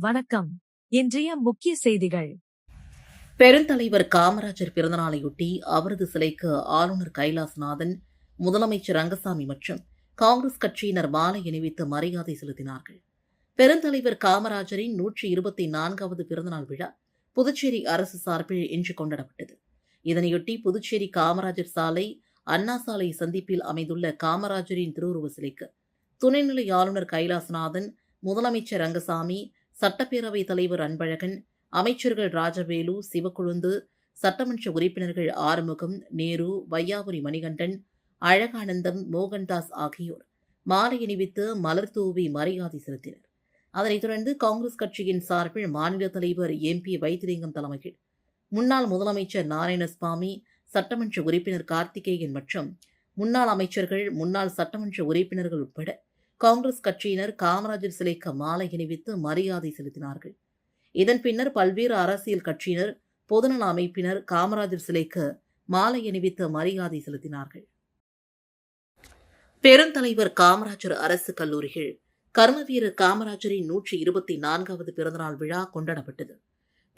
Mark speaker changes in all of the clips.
Speaker 1: வணக்கம். இன்றைய முக்கிய செய்திகள்.
Speaker 2: பெருந்தலைவர் காமராஜர் பிறந்தநாளையொட்டி அவரது சிலைக்கு ஆளுநர் கைலாசநாதன், முதலமைச்சர் ரங்கசாமி மற்றும் காங்கிரஸ் கட்சியினர் மாலை அணிவித்து மரியாதை செலுத்தினார்கள். பெருந்தலைவர் காமராஜரின் 124வது பிறந்தநாள் விழா புதுச்சேரி அரசு சார்பில் இன்று கொண்டாடப்பட்டது. இதனையொட்டி புதுச்சேரி காமராஜர் சாலை, அண்ணா சாலை சந்திப்பில் அமைந்துள்ள காமராஜரின் திருவுருவ சிலைக்கு துணைநிலை ஆளுநர் கைலாசநாதன், முதலமைச்சர் ரங்கசாமி, சட்டப்பேரவைத் தலைவர் அன்பழகன், அமைச்சர்கள் ராஜவேலு, சிவக்கொழுந்து, சட்டமன்ற உறுப்பினர்கள் ஆறுமுகம், நேரு, வையாபுரி மணிகண்டன், அழகானந்தம், மோகன்தாஸ் ஆகியோர் மாலை அணிவித்து மலர் தூவி மரியாதை செலுத்தினர். அதனைத் தொடர்ந்து காங்கிரஸ் கட்சியின் சார்பில் மாநில தலைவர் MP வைத்திலிங்கம் தலைமையில் முன்னாள் முதலமைச்சர் நாராயணசாமி, சட்டமன்ற உறுப்பினர் கார்த்திகேயன் மற்றும் முன்னாள் அமைச்சர்கள், முன்னாள் சட்டமன்ற உறுப்பினர்கள் உட்பட காங்கிரஸ் கட்சியினர் காமராஜர் சிலைக்கு மாலை அணிவித்து மரியாதை செலுத்தினார்கள். இதன் பின்னர் பல்வேறு அரசியல் கட்சியினர், பொதுநல அமைப்பினர் காமராஜர் சிலைக்கு மாலை அணிவித்து மரியாதை செலுத்தினார்கள். பெருந்தலைவர் காமராஜர் அரசு கல்லூரியில் கர்மவீரர் காமராஜரின் 124வது பிறந்தநாள் விழா கொண்டாடப்பட்டது.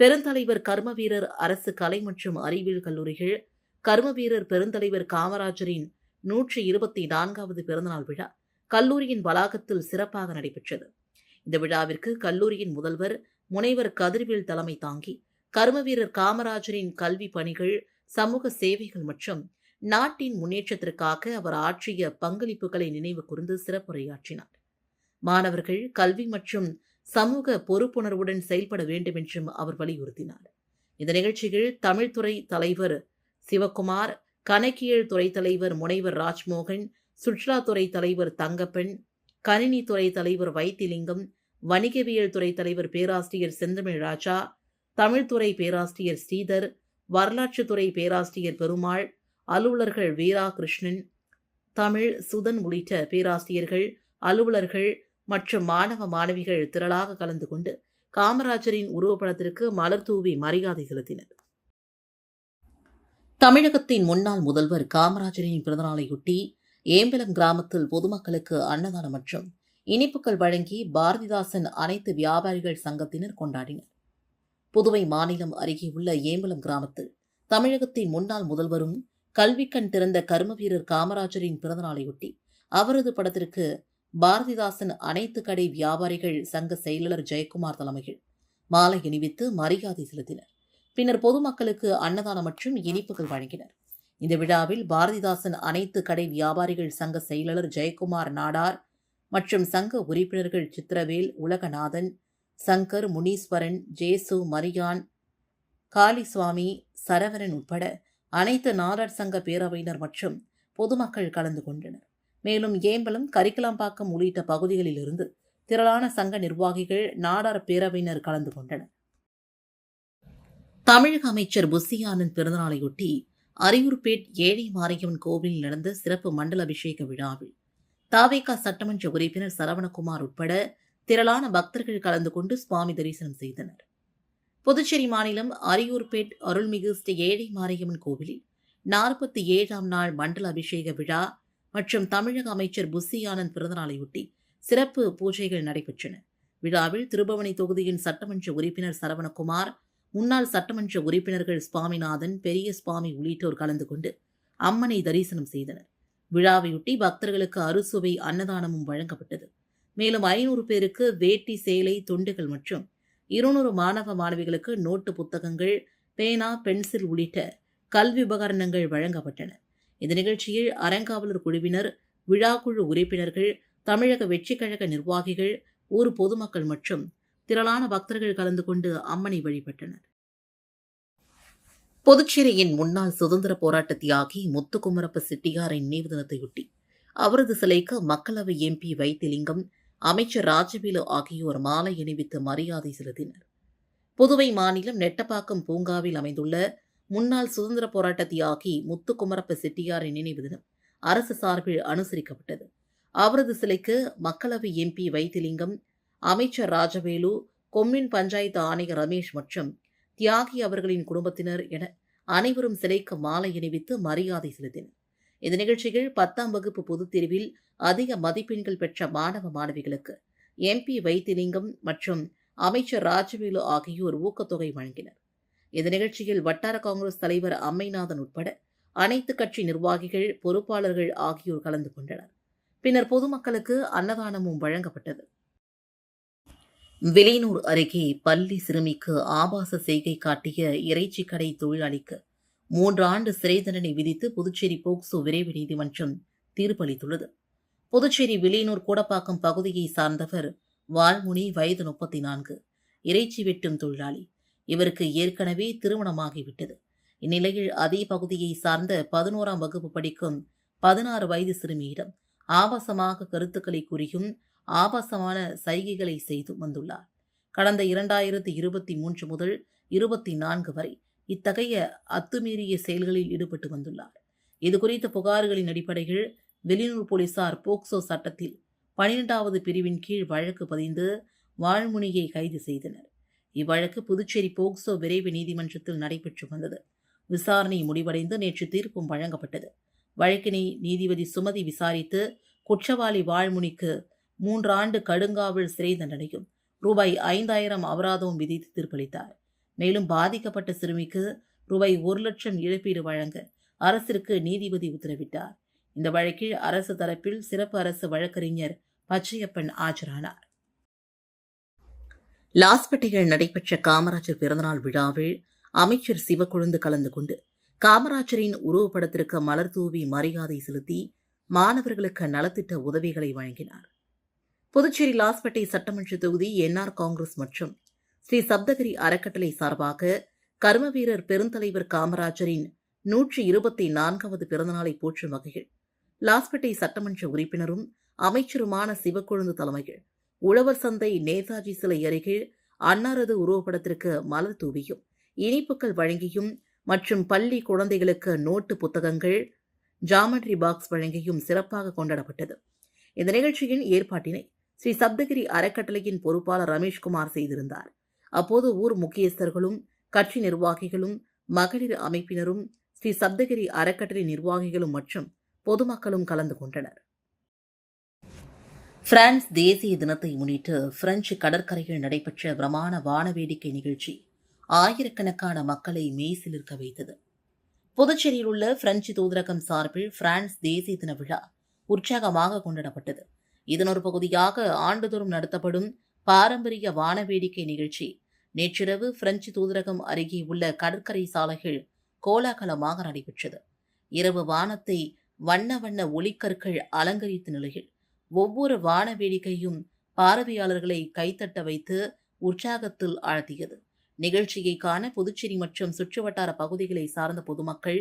Speaker 2: பெருந்தலைவர் கர்மவீரர் அரசு கலை மற்றும் அறிவியல் கல்லூரியில் கர்மவீரர் பெருந்தலைவர் காமராஜரின் 124வது பிறந்தநாள் விழா கல்லூரியின் வளாகத்தில் சிறப்பாக நடைபெற்றது. இந்த விழாவிற்கு கல்லூரியின் முதல்வர் முனைவர் கதிர்வேல் தலைமை தாங்கி கர்மவீரர் காமராஜரின் கல்வி பணிகள், சமூக சேவைகள் மற்றும் நாட்டின் முன்னேற்றத்திற்காக அவர் ஆற்றிய பங்களிப்புகளை நினைவு கூர்ந்து சிறப்புரையாற்றினார். மாணவர்கள் கல்வி மற்றும் சமூக பொறுப்புணர்வுடன் செயல்பட வேண்டும் என்றும் அவர் வலியுறுத்தினார். இந்த நிகழ்ச்சியில் தமிழ்துறை தலைவர் சிவக்குமார், கணக்கியல் துறை தலைவர் முனைவர் ராஜ்மோகன், சுற்றுலாத்துறை தலைவர் தங்கப்பன், கணினித்துறை தலைவர் வைத்திலிங்கம், வணிகவியல் துறை தலைவர் பேராசிரியர் செந்தமிழ் ராஜா, தமிழ்துறை பேராசிரியர் ஸ்ரீதர், வரலாற்றுத்துறை பேராசிரியர் பெருமாள், அலுவலர்கள் வீரா கிருஷ்ணன், தமிழ் சுதன் உள்ளிட்ட பேராசிரியர்கள், அலுவலர்கள் மற்றும் மாணவ மாணவிகள் திரளாக கலந்து கொண்டு காமராஜரின் உருவப்படத்திற்கு மலர் தூவி மரியாதை செலுத்தினர். தமிழகத்தின் முன்னாள் முதல்வர் காமராஜரின் பிறந்தநாளையொட்டி ஏம்பலம் கிராமத்தில் பொதுமக்களுக்கு அன்னதானம் மற்றும் இனிப்புகள் வழங்கி பாரதிதாசன் அனைத்து வியாபாரிகள் சங்கத்தினர் கொண்டாடினர். புதுவை மாநிலம் அருகே உள்ள ஏம்பலம் கிராமத்தில் தமிழகத்தின் முன்னாள் முதல்வரும் கல்விக்கண் திறந்த கர்மவீரர் காமராஜரின் பிறந்தநாளையொட்டி அவரது படத்திற்கு பாரதிதாசன் அனைத்து கடை வியாபாரிகள் சங்க செயலாளர் ஜெயக்குமார் தலைமையில் மாலை அணிவித்து மரியாதை செலுத்தினர். பின்னர் பொதுமக்களுக்கு அன்னதானம் மற்றும் இனிப்புகள் வழங்கினர். இந்த விழாவில் பாரதிதாசன் அனைத்து கடை வியாபாரிகள் சங்க செயலாளர் ஜெயக்குமார் நாடார் மற்றும் சங்க உறுப்பினர்கள் சித்திரவேல், உலகநாதன், சங்கர், முனீஸ்வரன், ஜேசு, மரியான், காளிசுவாமி, சரவரன் உட்பட அனைத்து நாடார் சங்க பேரவையினர் மற்றும் பொதுமக்கள் கலந்து கொண்டனர். மேலும் ஏம்பலம், கரிக்கலாம்பாக்கம் உள்ளிட்ட பகுதிகளில் இருந்து திரளான சங்க நிர்வாகிகள், நாடார் பேரவையினர் கலந்து கொண்டனர். தமிழக அமைச்சர் புஸ்ஸி ஆனந்த் பிறந்தநாளையொட்டி அரியூர்பேட் ஏழை மாரியம்மன் கோவிலில் நடந்த சிறப்பு மண்டல அபிஷேக விழாவில் தாவேகா சட்டமன்ற உறுப்பினர் சரவணகுமார் உட்பட திரளான பக்தர்கள் கலந்து கொண்டு சுவாமி தரிசனம் செய்தனர். புதுச்சேரி மாநிலம் அரியூர்பேட் அருள்மிகு ஸ்ரீ ஏழை மாரியம்மன் கோவிலில் 47ஆம் நாள் மண்டல அபிஷேக விழா மற்றும் தமிழக அமைச்சர் புஸ்ஸி ஆனந்த் பிறந்தநாளையொட்டி சிறப்பு பூஜைகள் நடைபெற்றன. விழாவில் திருபுவனை தொகுதியின் சட்டமன்ற உறுப்பினர் சரவணகுமார், முன்னாள் சட்டமன்ற உறுப்பினர்கள் சுவாமிநாதன், பெரிய சுவாமி உள்ளிட்டோர் கலந்து கொண்டு அம்மனை தரிசனம் செய்தனர். விழாவையொட்டி பக்தர்களுக்கு அறுசுவை அன்னதானமும் வழங்கப்பட்டது. மேலும் 500 பேருக்கு வேட்டி, சேலை, துண்டுகள் மற்றும் 200 மாணவ மாணவிகளுக்கு நோட்டு புத்தகங்கள், பேனா, பென்சில் உள்ளிட்ட கல்வி உபகரணங்கள் வழங்கப்பட்டன. இந்த நிகழ்ச்சியில் அறங்காவலர் குழுவினர், விழாக்குழு உறுப்பினர்கள், தமிழக வெற்றிக் கழக நிர்வாகிகள், ஊர் பொதுமக்கள் மற்றும் திரளான பக்தர்கள் கலந்து கொண்டு அம்மனை வழிபட்டனர். புதுச்சேரியின் முன்னாள் சுதந்திர போராட்ட தியாகி முத்துக்குமரப்ப செட்டியாரின் நினைவு தினத்தையொட்டி அவரது சிலைக்கு மக்களவை MP வைத்திலிங்கம், அமைச்சர் ராஜவேலு ஆகியோர் மாலை அணிவித்து மரியாதை செலுத்தினர். புதுவை மாநிலம் நெட்டப்பாக்கம் பூங்காவில் அமைந்துள்ள முன்னாள் சுதந்திர போராட்ட தியாகி முத்துக்குமரப்ப செட்டியாரின் நினைவு தினம் அரசு சார்பில் அனுசரிக்கப்பட்டது. அவரது சிலைக்கு மக்களவை MP வைத்திலிங்கம், அமைச்சர் ராஜவேலு, கொம்யூன் பஞ்சாயத்து ஆணையர் ரமேஷ் மற்றும் தியாகி அவர்களின் குடும்பத்தினர் என அனைவரும் சிலைக்கு மாலை அணிவித்து மரியாதை செலுத்தினர். இந்த நிகழ்ச்சியில் 10ஆம் வகுப்பு பொதுத் தேர்வில் அதிக மதிப்பெண்கள் பெற்ற மாணவ மாணவிகளுக்கு MP வைத்திலிங்கம் மற்றும் அமைச்சர் ராஜவேலு ஆகியோர் ஊக்கத்தொகை வழங்கினர். இந்த நிகழ்ச்சியில் வட்டார காங்கிரஸ் தலைவர் அம்மைநாதன் உட்பட அனைத்து கட்சி நிர்வாகிகள், பொறுப்பாளர்கள் ஆகியோர் கலந்து கொண்டனர். பின்னர் பொதுமக்களுக்கு அன்னதானமும் வழங்கப்பட்டது. வில்லியனூர் அருகே பள்ளி சிறுமிக்கு ஆபாச செய்கை காட்டிய இறைச்சி கடை தொழிலாளிக்கு 3 ஆண்டு சிறை தண்டனை விதித்து புதுச்சேரி போக்சோ விரைவு நீதிமன்றம் தீர்ப்பளித்துள்ளது. புதுச்சேரி வில்லியனூர் கூடப்பாக்கம் பகுதியை சார்ந்தவர் வால்முனி, வயது 34, இறைச்சி வெட்டும் தொழிலாளி. இவருக்கு ஏற்கனவே திருமணமாகிவிட்டது. இந்நிலையில் அதே பகுதியை சார்ந்த 11ஆம் வகுப்பு படிக்கும் 16 வயது சிறுமியிடம் ஆபாசமாக கருத்துக்களை கூறியும் ஆபாசமான சைகைகளை செய்து வந்துள்ளார். கடந்த 2023 முதல் 24 வரை இத்தகைய அத்துமீறிய செயல்களில் ஈடுபட்டு வந்துள்ளார். இதுகுறித்த புகார்களின் அடிப்படையில் வில்லியனூர் போலீசார் போக்சோ சட்டத்தில் 12வது பிரிவின் கீழ் வழக்கு பதிந்து வால்முனியை கைது செய்தனர். இவ்வழக்கு புதுச்சேரி போக்சோ விரைவு நீதிமன்றத்தில் நடைபெற்று வந்தது. விசாரணை முடிவடைந்து நேற்று தீர்ப்பும் வழங்கப்பட்டது. வழக்கினை நீதிபதி சுமதி விசாரித்து குற்றவாளி வால்முனிக்கு 3 ஆண்டு கடுங்காவல் சிறை தண்டனையும் ரூபாய் 5000 அபராதமும் விதித்து தீர்ப்பளித்தார். மேலும் பாதிக்கப்பட்ட சிறுமிக்கு ரூபாய் 1 லட்சம் இழப்பீடு வழங்க அரசிற்கு நீதிபதி உத்தரவிட்டார். இந்த வழக்கில் அரசு தரப்பில் சிறப்பு அரசு வழக்கறிஞர் பச்சையப்பன் ஆஜரானார். லாஸ்பேட்டையில் நடைபெற்ற காமராஜர் பிறந்தநாள் விழாவில் அமைச்சர் சிவக்கொழுந்து கலந்து கொண்டு காமராஜரின் உருவப்படத்திற்கு மலர் தூவி மரியாதை செலுத்தி மாணவர்களுக்கு நலத்திட்ட உதவிகளை வழங்கினார். புதுச்சேரி லாஸ்பேட்டை சட்டமன்ற தொகுதி என்ஆர் காங்கிரஸ் மற்றும் ஸ்ரீ சப்தகிரி அறக்கட்டளை சார்பாக கர்மவீரர் பெருந்தலைவர் காமராஜரின் 124வது பிறந்தநாளை போற்றும் வகையில் லாஸ்பேட்டை சட்டமன்ற உறுப்பினரும் அமைச்சருமான சிவக்கொழுந்து தலைமையில் உழவர் சந்தை நேதாஜி சிலை அருகே அன்னாரது உருவப்படத்திற்கு மலர் தூவியும் இனிப்புகள் வழங்கியும் மற்றும் பள்ளி குழந்தைகளுக்கு நோட்டு புத்தகங்கள், ஜாமெட்ரி பாக்ஸ் வழங்கியும் சிறப்பாக கொண்டாடப்பட்டது. இந்த நிகழ்ச்சியின் ஏற்பாட்டினை ஸ்ரீ சப்தகிரி அறக்கட்டளையின் பொறுப்பாளர் ரமேஷ்குமார் செய்திருந்தார். அப்போது ஊர் முக்கியஸ்தர்களும், கட்சி நிர்வாகிகளும், மகளிர் அமைப்பினரும், ஸ்ரீ சப்தகிரி அறக்கட்டளை நிர்வாகிகளும் மற்றும் பொதுமக்களும் கலந்து கொண்டனர். பிரான்ஸ் தேசிய தினத்தை முன்னிட்டு பிரெஞ்சு கடற்கரையில் நடைபெற்ற பிரமாண வானவேடிக்கை நிகழ்ச்சி ஆயிரக்கணக்கான மக்களை மெய்சிலிர்க்க வைத்தது. புதுச்சேரியில் உள்ள பிரெஞ்சு தூதரகம் சார்பில் பிரான்ஸ் தேசிய தின விழா உற்சாகமாக கொண்டாடப்பட்டது. இதன் ஒரு பகுதியாக ஆண்டுதோறும் நடத்தப்படும் பாரம்பரிய வானவேடிக்கை நிகழ்ச்சி நேற்றிரவு பிரெஞ்சு தூதரகம் அருகே உள்ள கடற்கரை சாலைகள் கோலாகலமாக நடைபெற்றது. இரவு வானத்தை வண்ண வண்ண ஒளிக்கற்கள் அலங்கரித்த நிலையில் ஒவ்வொரு வான வேடிக்கையும் பார்வையாளர்களை கைத்தட்ட வைத்து உற்சாகத்தில் ஆழ்த்தியது. நிகழ்ச்சியை காண புதுச்சேரி மற்றும் சுற்றுவட்டார பகுதிகளை சார்ந்த பொதுமக்கள்,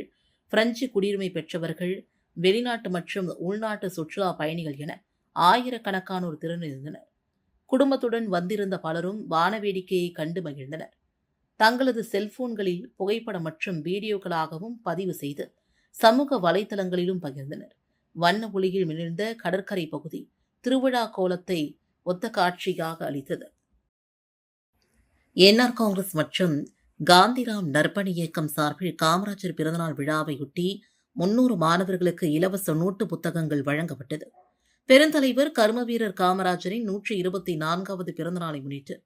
Speaker 2: பிரெஞ்சு குடியுரிமை பெற்றவர்கள், வெளிநாட்டு மற்றும் உள்நாட்டு சுற்றுலா பயணிகள் என ஆயிரக்கணக்கானோர் திரண்டிருந்தனர். குடும்பத்துடன் வந்திருந்த பலரும் வானவேடிக்கையை கண்டு மகிழ்ந்தனர். தங்களது செல்போன்களில் புகைப்படம் மற்றும் வீடியோக்களாகவும் பதிவு செய்து சமூக வலைதளங்களிலும் பகிர்ந்தனர். வண்ண ஒளியில் மிளிர்ந்த கடற்கரை பகுதி திருவிழா கோலத்தை ஒத்த காட்சியாக அளித்தது. என்ஆர் காங்கிரஸ் மற்றும் காந்திராம் நற்பணி இயக்கம் சார்பில் காமராஜர் பிறந்தநாள் விழாவையொட்டி 300 மாணவர்களுக்கு இலவச நோட்டு புத்தகங்கள் வழங்கப்பட்டது. பெருந்தலைவர் கர்மவீரர் காமராஜரின் 124வது பிறந்தநாளை முன்னிட்டு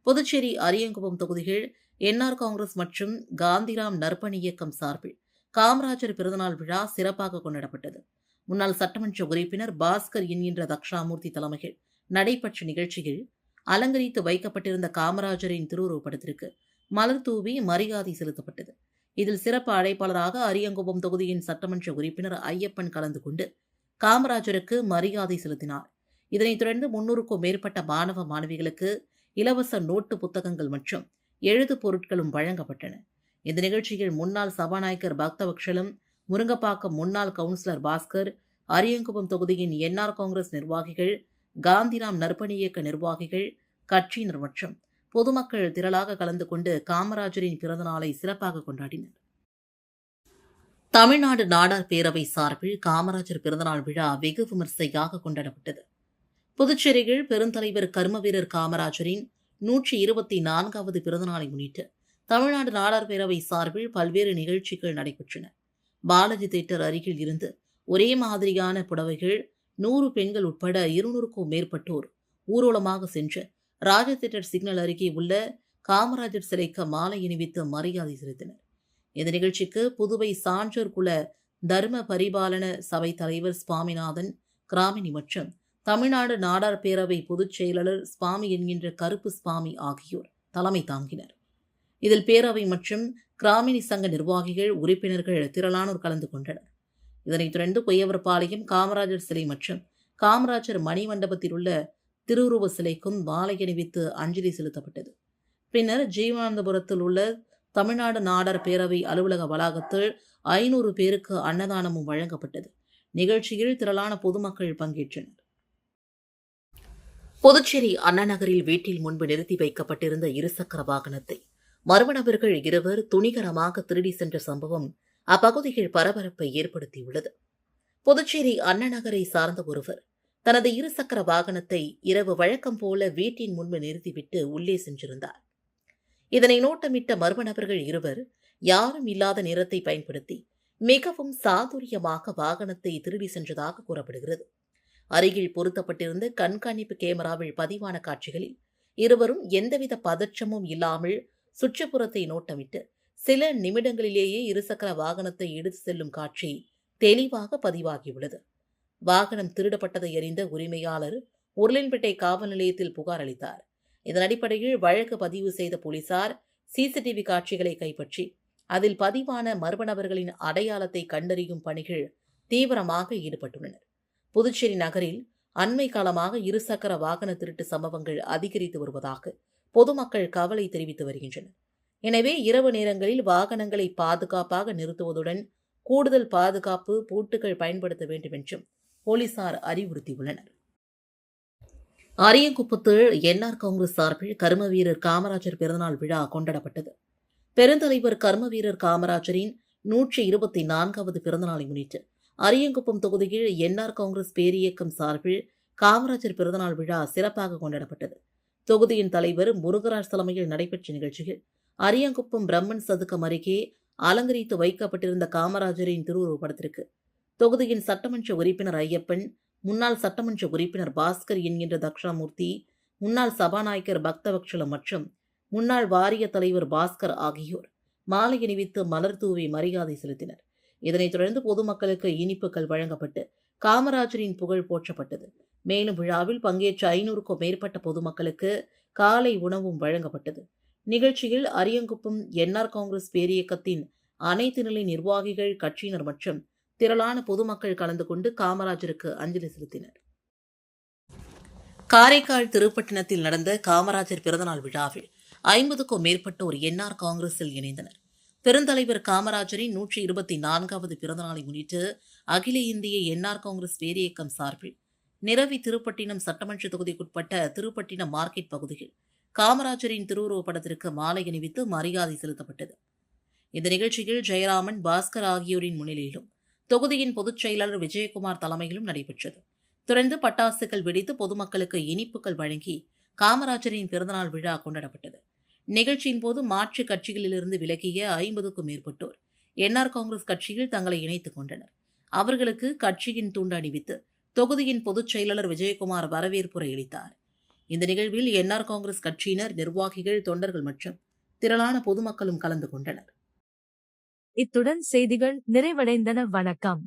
Speaker 2: புதுச்சேரி அரியங்குப்பம் தொகுதியில் என்ஆர் காங்கிரஸ் மற்றும் காந்திராம் நற்பணி இயக்கம் சார்பில் காமராஜர் பிறந்தநாள் விழா சிறப்பாக கொண்டாடப்பட்டது. முன்னாள் சட்டமன்ற உறுப்பினர் பாஸ்கர் என்கின்ற தக்ஷாமூர்த்தி தலைமையில் நடைபெற்ற நிகழ்ச்சியில் அலங்கரித்து வைக்கப்பட்டிருந்த காமராஜரின் திருவுருவப்படத்திற்கு மலர் தூவி மரியாதை செலுத்தப்பட்டது. இதில் சிறப்பு அழைப்பாளராக அரியங்குப்பம் தொகுதியின் சட்டமன்ற உறுப்பினர் ஐயப்பன் கலந்து கொண்டு காமராஜருக்கு மரியாதை செலுத்தினார். இதனைத் தொடர்ந்து 300க்கும் மேற்பட்ட மாணவ மாணவிகளுக்கு இலவச நோட்டு புத்தகங்கள் மற்றும் எழுது பொருட்களும் வழங்கப்பட்டன. இந்த நிகழ்ச்சியில் முன்னாள் சபாநாயகர் பக்தவக்ஷலம், முருங்கப்பாக்கம் முன்னாள் கவுன்சிலர் பாஸ்கர், அரியங்குப்பம் தொகுதியின் என்ஆர் காங்கிரஸ் நிர்வாகிகள், காந்திராம் நற்பணி இயக்க நிர்வாகிகள், கட்சியினர் மற்றும் பொதுமக்கள் திரளாக கலந்து கொண்டு காமராஜரின் பிறந்தநாளை சிறப்பாக கொண்டாடினர். தமிழ்நாடு நாடார் பேரவை சார்பில் காமராஜர் பிறந்தநாள் விழா வெகு விமர்சையாக கொண்டாடப்பட்டது. புதுச்சேரியில் பெருந்தலைவர் கர்மவீரர் காமராஜரின் 124வது பிறந்தநாளை முன்னிட்டு தமிழ்நாடு நாடார் பேரவை சார்பில் பல்வேறு நிகழ்ச்சிகள் நடைபெற்றன. பாலாஜி தியேட்டர் அருகில் இருந்து ஒரே மாதிரியான புடவைகள் 100 பெண்கள் உட்பட 200க்கும் மேற்பட்டோர் ஊர்வலமாக சென்று ராஜ தியேட்டர் சிக்னல் அருகே உள்ள காமராஜர் சிலைக்கு மாலை அணிவித்து மரியாதை செலுத்தினர். இந்த நிகழ்ச்சிக்கு புதுவை சான்றோர் குல தர்ம பரிபாலன சபை தலைவர் சுவாமிநாதன் கிராமினி மற்றும் தமிழ்நாடு நாடார் பேரவை பொதுச் செயலாளர் சுவாமி என்கின்ற கருப்பு சுவாமி ஆகியோர் தலைமை தாங்கினர். இதில் பேரவை மற்றும் கிராமினி சங்க நிர்வாகிகள், உறுப்பினர்கள் திரளானோர் கலந்து கொண்டனர். இதனைத் தொடர்ந்து குயவர்பாளையம் காமராஜர் சிலை மற்றும் காமராஜர் மணிமண்டபத்தில் உள்ள திருவுருவ சிலைக்கும் மாலை அணிவித்து அஞ்சலி செலுத்தப்பட்டது. பின்னர் ஜீவானந்தபுரத்தில் உள்ள தமிழ்நாடு நாடார் பேரவை அலுவலக வளாகத்தில் 500 பேருக்கு அன்னதானமும் வழங்கப்பட்டது. நிகழ்ச்சியில் திரளான பொதுமக்கள் பங்கேற்றனர். புதுச்சேரி அண்ணா நகரில் வீட்டில் முன்பு நிறுத்தி வைக்கப்பட்டிருந்த இருசக்கர வாகனத்தை மர்ம நபர்கள் இருவர் துணிகரமாக திருடி சென்ற சம்பவம் அப்பகுதியில் பரபரப்பை ஏற்படுத்தியுள்ளது. புதுச்சேரி அண்ணா நகரை சார்ந்த ஒருவர் தனது இருசக்கர வாகனத்தை இரவு வழக்கம் போல வீட்டின் முன்பு நிறுத்திவிட்டு உள்ளே சென்றிருந்தார். இதனை நோட்டமிட்ட மர்ம நபர்கள் இருவர் யாரும் இல்லாத நேரத்தை பயன்படுத்தி மிகவும் சாதுரியமாக வாகனத்தை திருடி சென்றதாக கூறப்படுகிறது. அருகில் பொருத்தப்பட்டிருந்த கண்காணிப்பு கேமராவில் பதிவான காட்சிகளில் இருவரும் எந்தவித பதற்றமும் இல்லாமல் சுற்றுப்புறத்தை நோட்டமிட்டு சில நிமிடங்களிலேயே இருசக்கர வாகனத்தை எடுத்து செல்லும் காட்சி தெளிவாக பதிவாகியுள்ளது. வாகனம் திருடப்பட்டதை அறிந்த உரிமையாளர் உருளையன்பேட்டை காவல் நிலையத்தில் புகார் அளித்தார். இதன் அடிப்படையில் வழக்கு பதிவு செய்த போலீசார் சிசிடிவி காட்சிகளை கைப்பற்றி அதில் பதிவான மர்ம நபர்களின் அடையாளத்தை கண்டறியும் பணிகள் தீவிரமாக ஈடுபட்டுள்ளனர். புதுச்சேரி நகரில் அண்மை காலமாக இருசக்கர வாகன திருட்டு சம்பவங்கள் அதிகரித்து வருவதாக பொதுமக்கள் கவலை தெரிவித்து வருகின்றனர். எனவே இரவு நேரங்களில் வாகனங்களை பாதுகாப்பாக நிறுத்துவதுடன் கூடுதல் பாதுகாப்பு பூட்டுகள் பயன்படுத்த வேண்டும் என்றும் போலீசார் அறிவுறுத்தியுள்ளனர். அரியங்குப்பத்தில் என்ஆர் காங்கிரஸ் சார்பில் கர்ம வீரர் காமராஜர் பிறந்தநாள் விழா கொண்டாடப்பட்டது. பெருந்தலைவர் கர்ம வீரர் காமராஜரின் 124வது பிறந்தநாளை முன்னிட்டு அரியங்குப்பம் தொகுதியில் என்ஆர் காங்கிரஸ் பேரியக்கம் சார்பில் காமராஜர் பிறந்தநாள் விழா சிறப்பாக கொண்டாடப்பட்டது. தொகுதியின் தலைவர் முருகராஜ் தலைமையில் நடைபெற்ற நிகழ்ச்சியில் அரியங்குப்பம் பிரம்மன் சதுக்கம் அருகே அலங்கரித்து வைக்கப்பட்டிருந்த காமராஜரின் திருவுருவப் படத்திற்கு தொகுதியின் சட்டமன்ற உறுப்பினர் ஐயப்பன், முன்னாள் சட்டமன்ற உறுப்பினர் பாஸ்கர் என்கின்ற தக்ஷாமூர்த்தி, முன்னாள் சபாநாயகர் பக்தவக்ஷலம் மற்றும் முன்னாள் வாரிய தலைவர் பாஸ்கர் ஆகியோர் மாலை அணிவித்து மலர் தூவி மரியாதை செலுத்தினர். இதனைத் தொடர்ந்து பொதுமக்களுக்கு இனிப்புகள் வழங்கப்பட்டு காமராஜரின் புகழ் போற்றப்பட்டது. மேலும் விழாவில் பங்கேற்ற 500க்கும் மேற்பட்ட பொதுமக்களுக்கு காலை உணவும் வழங்கப்பட்டது. நிகழ்ச்சியில் அரியங்குப்பம் என்ஆர் காங்கிரஸ் பேரியக்கத்தின் அனைத்து நிலை நிர்வாகிகள், கட்சியினர் மற்றும் திரளான பொதுமக்கள் கலந்து கொண்டு காமராஜருக்கு அஞ்சலி செலுத்தினர். காரைக்கால் திருப்பட்டினத்தில் நடந்த காமராஜர் பிறந்தநாள் விழாவில் 50க்கும் மேற்பட்டோர் என்ஆர் காங்கிரஸில் இணைந்தனர். பெருந்தலைவர் காமராஜரின் 124வது பிறந்தநாளை முன்னிட்டு அகில இந்திய என்ஆர் காங்கிரஸ் பேரியக்கம் சார்பில் நிரவி திருப்பட்டினம் சட்டமன்ற தொகுதிக்குட்பட்ட திருப்பட்டினம் மார்க்கெட் பகுதியில் காமராஜரின் திருவுருவப் படத்திற்கு மாலை அணிவித்து மரியாதை செலுத்தப்பட்டது. இந்த நிகழ்ச்சியில் ஜெயராமன், பாஸ்கர் ஆகியோரின் முன்னிலையிலும் தொகுதியின் பொதுச் செயலாளர் விஜயகுமார் தலைமையிலும் நடைபெற்றது. தொடர்ந்து பட்டாசுகள் வெடித்து பொதுமக்களுக்கு இனிப்புகள் வழங்கி காமராஜரின் பிறந்தநாள் விழா கொண்டாடப்பட்டது. நிகழ்ச்சியின் போது மாற்றுக் கட்சிகளிலிருந்து விலகிய 50க்கும் மேற்பட்டோர் என்ஆர் காங்கிரஸ் கட்சியில் தங்களை இணைத்துக் கொண்டனர். அவர்களுக்கு கட்சியின் துண்டு அணிவித்து தொகுதியின் பொதுச் செயலாளர் விஜயகுமார் வரவேற்புரை அளித்தார். இந்த நிகழ்வில் என்ஆர் காங்கிரஸ் கட்சியினர், நிர்வாகிகள், தொண்டர்கள் மற்றும் திரளான பொதுமக்களும் கலந்து கொண்டனர்.
Speaker 1: இத்துடன் செய்திகள் நிறைவடைந்தன. வணக்கம்.